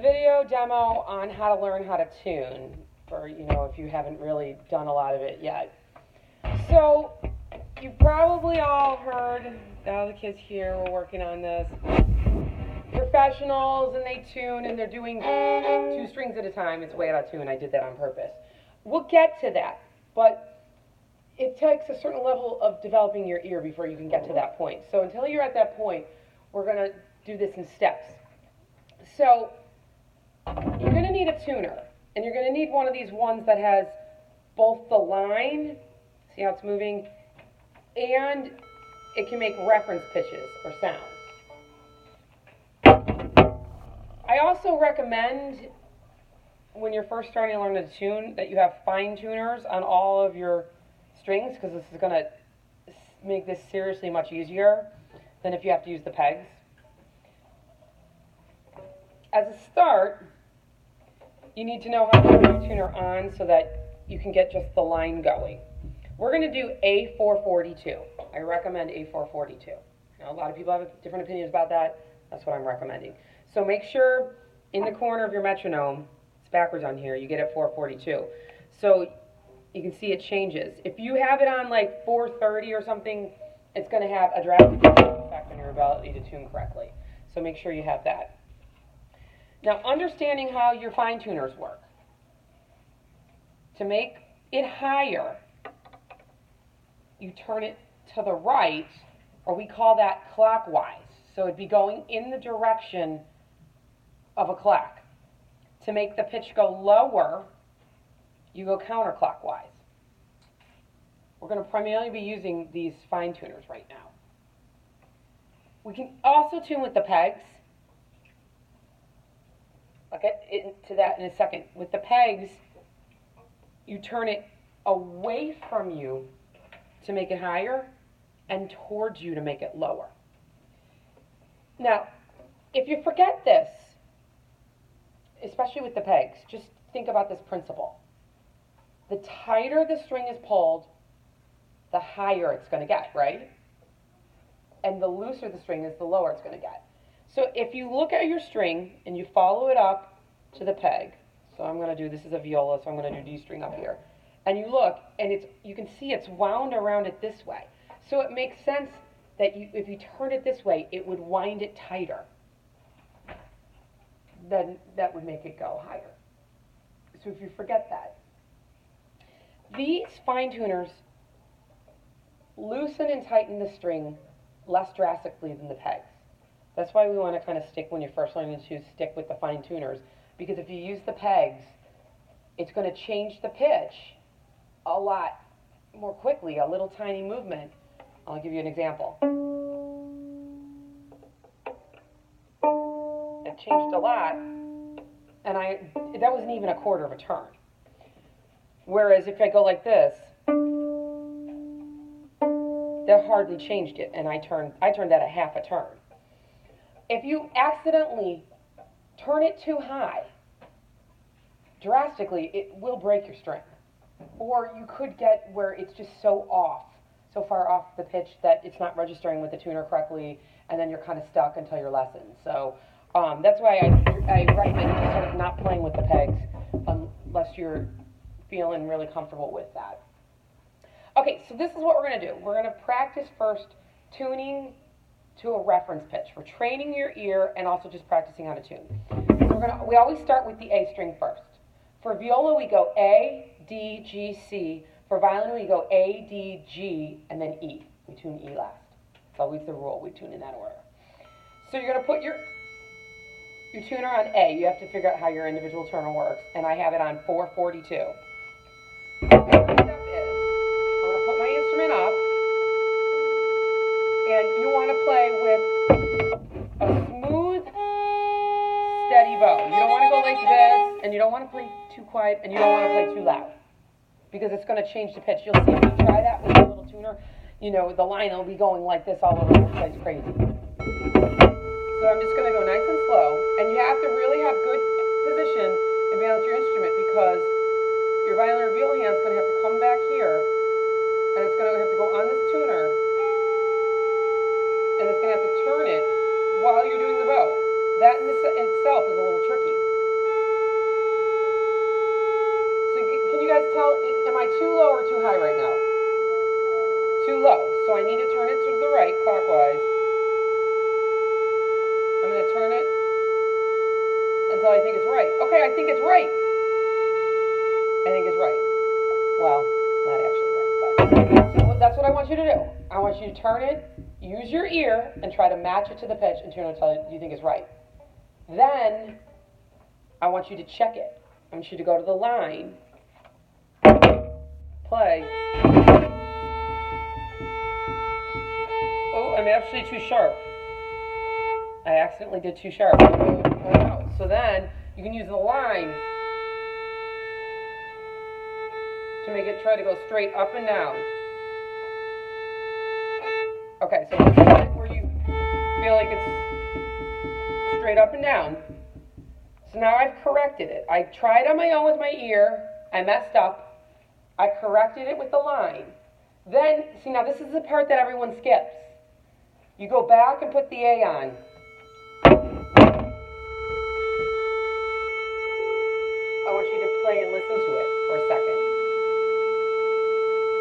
video demo on how to learn how to tune for, if you haven't really done a lot of it yet. So, you probably all heard, all the kids here were working on this, professionals, and they tune, and they're doing 2 strings at a time. It's way out of tune. I did that on purpose. We'll get to that, but it takes a certain level of developing your ear before you can get to that point. So until you're at that point, we're going to do this in steps. So you're going to need a tuner, and you're going to need one of these ones that has both the line, see how it's moving, and it can make reference pitches or sounds. I also recommend, when you're first starting to learn to tune, that you have fine tuners on all of your strings, because this is going to make this seriously much easier than if you have to use the pegs. As a start, you need to know how to turn your tuner on so that you can get just the line going. We're going to do A442. I recommend A442. Now, a lot of people have different opinions about that. That's what I'm recommending. So make sure in the corner of your metronome, it's backwards on here, you get it 442. So you can see it changes. If you have it on like 430 or something, it's going to have a drastic effect on your ability to tune correctly. So make sure you have that. Now, understanding how your fine tuners work. To make it higher, you turn it to the right, or we call that clockwise. So it'd be going in the direction of a clock. To make the pitch go lower, you go counterclockwise. We're going to primarily be using these fine tuners right now. We can also tune with the pegs. I'll get into that in a second. With the pegs, you turn it away from you to make it higher and towards you to make it lower. Now, if you forget this, especially with the pegs, just think about this principle. The tighter the string is pulled, the higher it's going to get, right? And the looser the string is, the lower it's going to get. So if you look at your string and you follow it up to the peg, so I'm going to do, this is a viola, so I'm going to do D string up here, and you look, and you can see it's wound around it this way. So it makes sense that if you turn it this way, it would wind it tighter. Then that would make it go higher. So if you forget that, these fine tuners loosen and tighten the string less drastically than the pegs. That's why we want to kind of stick, when you're first learning to stick with the fine tuners, because if you use the pegs, it's going to change the pitch a lot more quickly, a little tiny movement. I'll give you an example. It changed a lot, and that wasn't even a quarter of a turn. Whereas if I go like this, that hardly changed it, and I turned that a half a turn. If you accidentally turn it too high, drastically, it will break your string. Or you could get where it's just so far off the pitch that it's not registering with the tuner correctly, and then you're kind of stuck until your lesson. So that's why I recommend just sort of not playing with the pegs unless you're feeling really comfortable with that. Okay, so this is what we're going to do. We're going to practice first tuning to a reference pitch. We're training your ear and also just practicing how to tune. So we always start with the A string first. For viola, we go A, D, G, C. For violin, we go A, D, G, and then E. We tune E last. It's always the rule. We tune in that order. So you're going to put your tuner on A. You have to figure out how your individual tuner works, and I have it on 442. The first step is, I'm going to put my instrument up, and you want to play with a smooth, steady bow. You don't want to go like this, and you don't want to play too quiet, and you don't want to play too loud, because it's going to change the pitch. You'll see if you try that with a little tuner, the line will be going like this all over the place, crazy. So I'm just going to go nice and slow, and you have to really have good position and balance your instrument, because your violin or viola hand is going to have to come back here, and it's going to have to go on this tuner, and it's going to have to turn it while you're doing the bow. That in itself is a little tricky. guys tell, am I too low or too high right now? Too low. So I need to turn it to the right, clockwise. I'm going to turn it until I think it's right. Okay, I think it's right. I think it's right. Well, not actually right, but so that's what I want you to do. I want you to turn it, use your ear, and try to match it to the pitch and tune it until you think it's right. Then, I want you to check it. I want you to go to the line, play. Oh, I'm actually too sharp. I accidentally did too sharp. Oh, no. So then, you can use the line to make it try to go straight up and down. Okay, so where you feel like it's straight up and down. So now I've corrected it. I tried on my own with my ear. I messed up. I corrected it with the line. Then, see, now this is the part that everyone skips. You go back and put the A on. I want you to play and listen to it for a second.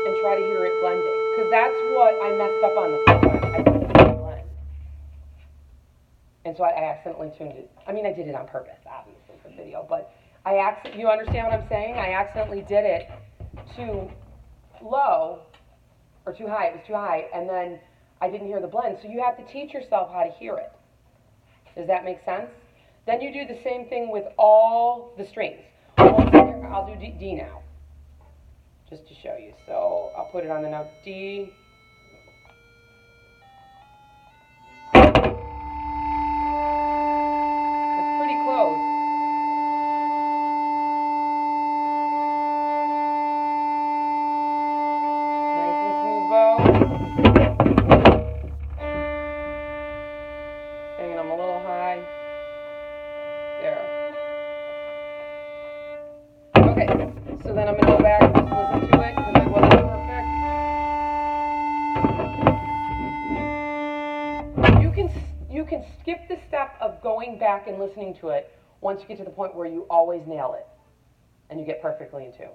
And try to hear it blending. Because that's what I messed up on the first time. I didn't blend. And so I accidentally tuned it. I mean, I did it on purpose, obviously, for the video. But you understand what I'm saying? I accidentally did it too low, or too high. It was too high. And then I didn't hear the blend. So you have to teach yourself how to hear it. Does that make sense? Then you do the same thing with all the strings. I'll do D now, just to show you. So I'll put it on the note D. That's pretty close. Nice and smooth bow. Hanging them a little high. There. Okay, so then I'm going to go back and just listen to it because it wasn't perfect. You can skip the step of going back and listening to it once you get to the point where you always nail it and you get perfectly in tune.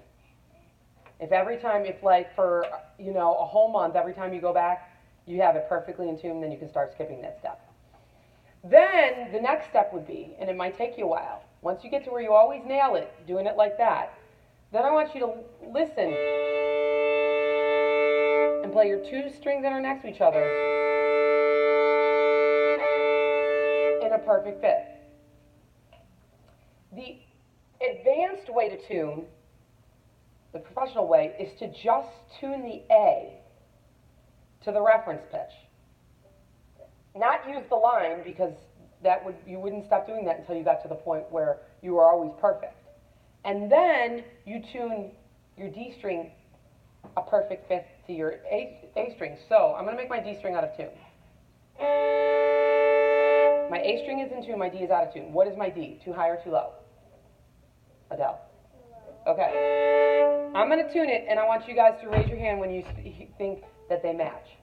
If every time, if like for, you know, a whole month, every time you go back, you have it perfectly in tune, then you can start skipping that step. Then the next step would be, and it might take you a while, once you get to where you always nail it, doing it like that, then I want you to listen and play your two strings that are next to each other in a perfect fit. The advanced way to tune, the professional way, is to just tune the A to the reference pitch. Not use the line, because you wouldn't stop doing that until you got to the point where you were always perfect. And then you tune your D string a perfect fit to your A string. So I'm going to make my D string out of tune. My A string is in tune, my D is out of tune. What is my D? Too high or too low? Adele. Okay. I'm going to tune it, and I want you guys to raise your hand when you think that they match.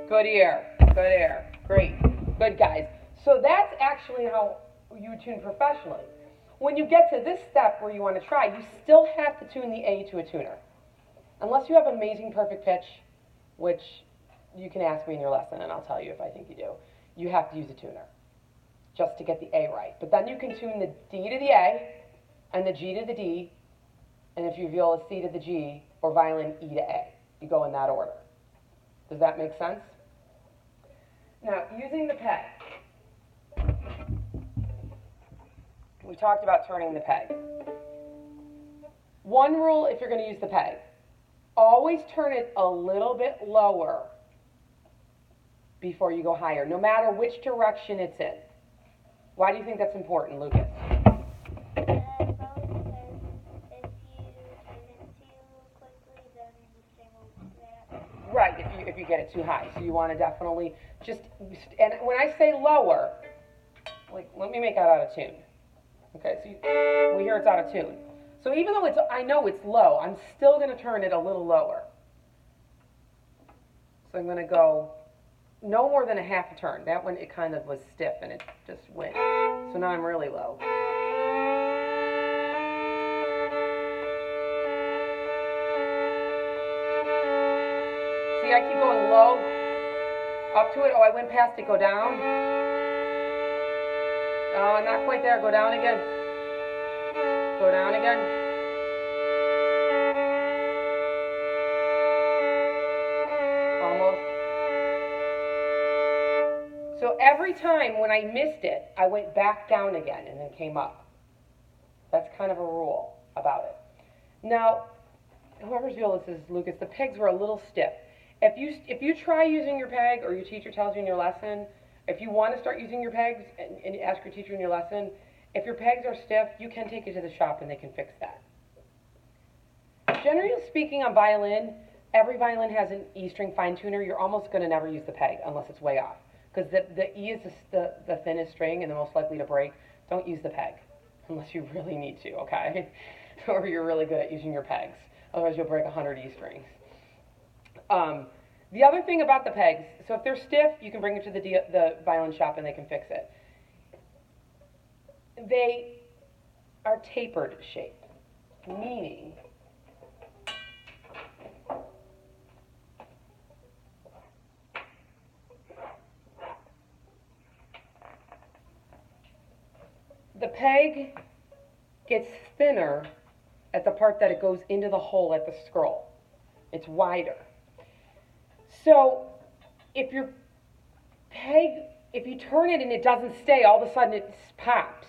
Good ear. Good ear. Great. Good, guys. So that's actually how you tune professionally. When you get to this step where you want to try, you still have to tune the A to a tuner. Unless you have amazing perfect pitch, which you can ask me in your lesson and I'll tell you if I think you do, you have to use a tuner just to get the A right. But then you can tune the D to the A and the G to the D, and if you viola, C to the G, or violin, E to A. You go in that order. Does that make sense? Now, using the peg. We talked about turning the peg. One rule if you're going to use the peg. Always turn it a little bit lower before you go higher, no matter which direction it's in. Why do you think that's important, Lucas? Right, if you get it too high. So you want to definitely just, and when I say lower, like, let me make that out of tune. Okay, so we hear it's out of tune. So even though I know it's low, I'm still going to turn it a little lower. So I'm going to go no more than a half a turn. That one, it kind of was stiff and it just went. So now I'm really low. See, I keep going low, up to it. Oh, I went past it, go down. Oh, not quite there, go down again. Go down again. Almost. So every time when I missed it, I went back down again and then came up. That's kind of a rule about it. Now, whoever's viola this is, Lucas, the pegs were a little stiff. If you try using your peg, or your teacher tells you in your lesson, if you want to start using your pegs and ask your teacher in your lesson, if your pegs are stiff, you can take it to the shop and they can fix that. Generally speaking, on violin, every violin has an E string fine tuner. You're almost going to never use the peg unless it's way off, because the E is the thinnest string and the most likely to break. Don't use the peg unless you really need to, okay? Or you're really good at using your pegs. Otherwise, you'll break 100 E strings. The other thing about the pegs, so if they're stiff, you can bring it to the violin shop and they can fix it. They are tapered shape, meaning the peg gets thinner at the part that it goes into the hole at the scroll. It's wider. So if your peg, if you turn it and it doesn't stay, all of a sudden it pops.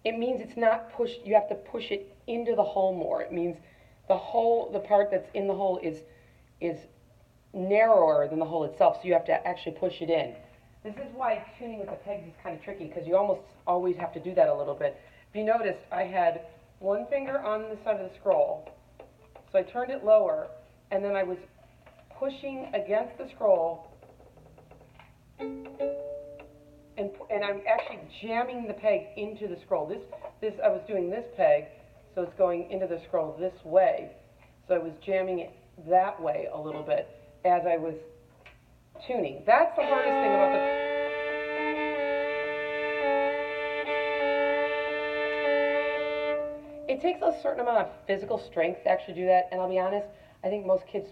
It means it's not pushed. You have to push it into the hole more. It means the hole, the part that's in the hole is narrower than the hole itself, so you have to actually push it in. This is why tuning with the pegs is kind of tricky, because you almost always have to do that a little bit. If you noticed, I had one finger on the side of the scroll, so I turned it lower, and then I was pushing against the scroll, and I'm actually jamming the peg into the scroll. This I was doing this peg, so it's going into the scroll this way. So I was jamming it that way a little bit as I was tuning. That's the hardest thing about the... It takes a certain amount of physical strength to actually do that, and I'll be honest, I think most kids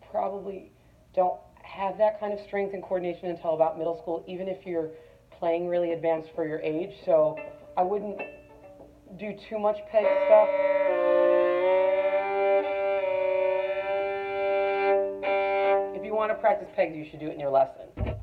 probably don't have that kind of strength and coordination until about middle school, even if you're playing really advanced for your age. So I wouldn't do too much peg stuff. If you want to practice pegs, you should do it in your lesson.